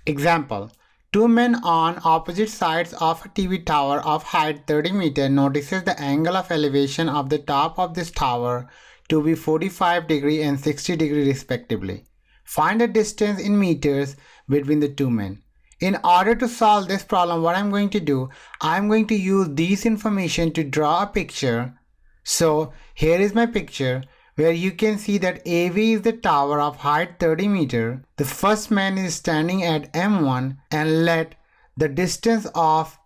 Example. Two men on opposite sides of a TV tower of height 30 meters notices the angle of elevation of the top of this tower to be 45 degree and 60 degree respectively. Find the distance in meters between the two men. In order to solve this problem, what I'm going to do, I'm going to use this information to draw a picture. So here is my picture where you can see that AV is the tower of height 30 meter. The first man is standing at M1 and let the distance of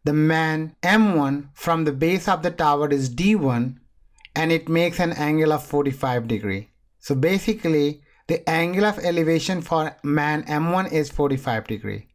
the man M1 from the base of the tower is D1 and it makes an angle of 45 degree. So basically the angle of elevation for man M1 is 45 degree.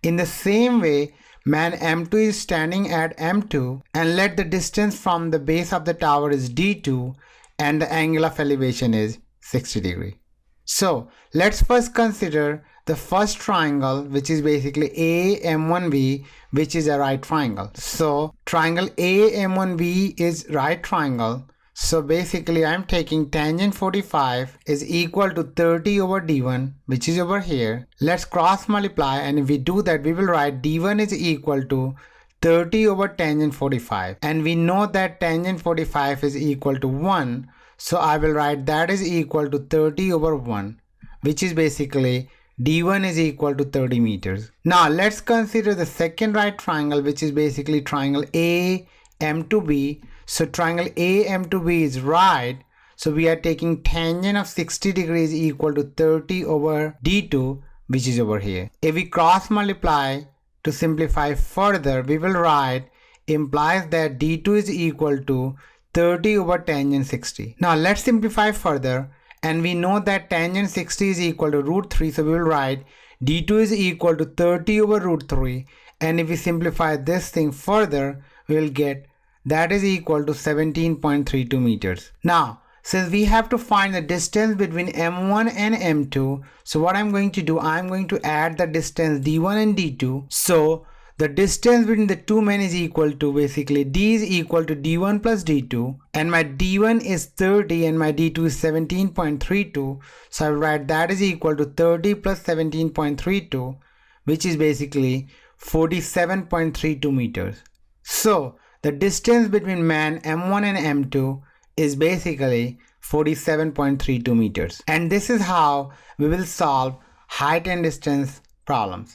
In the same way, man M2 is standing at M2 and let the distance from the base of the tower is D2 and the angle of elevation is 60 degree. So let's first consider the first triangle, which is basically AMONV, which is a right triangle. So triangle AMONV is right triangle. So basically I'm taking tangent 45 is equal to 30 over D1, which is over here. Let's cross multiply, and if we do that, we will write D1 is equal to 30 over tangent 45, and we know that tangent 45 is equal to 1, so I will write that is equal to 30 over 1, which is basically D1 is equal to 30 meters. Now let's consider the second right triangle, which is basically triangle AM2B. So triangle AM2B is right, so we are taking tangent of 60 degrees equal to 30 over D2, which is over here. If we cross multiply to simplify further, we will write implies that D2 is equal to 30 over tangent 60. Now let's simplify further, and we know that tangent 60 is equal to root 3, so we will write D2 is equal to 30 over root 3, and if we simplify this thing further, we will get that is equal to 17.32 meters. Now, since we have to find the distance between M1 and M2, so what I'm going to do, I'm going to add the distance D1 and D2. So the distance between the two men is equal to basically D is equal to D1 plus D2, and my D1 is 30 and my D2 is 17.32. So I will write that is equal to 30 plus 17.32, which is basically 47.32 meters. So the distance between man M1 and M2 is basically 47.32 meters. And this is how we will solve height and distance problems.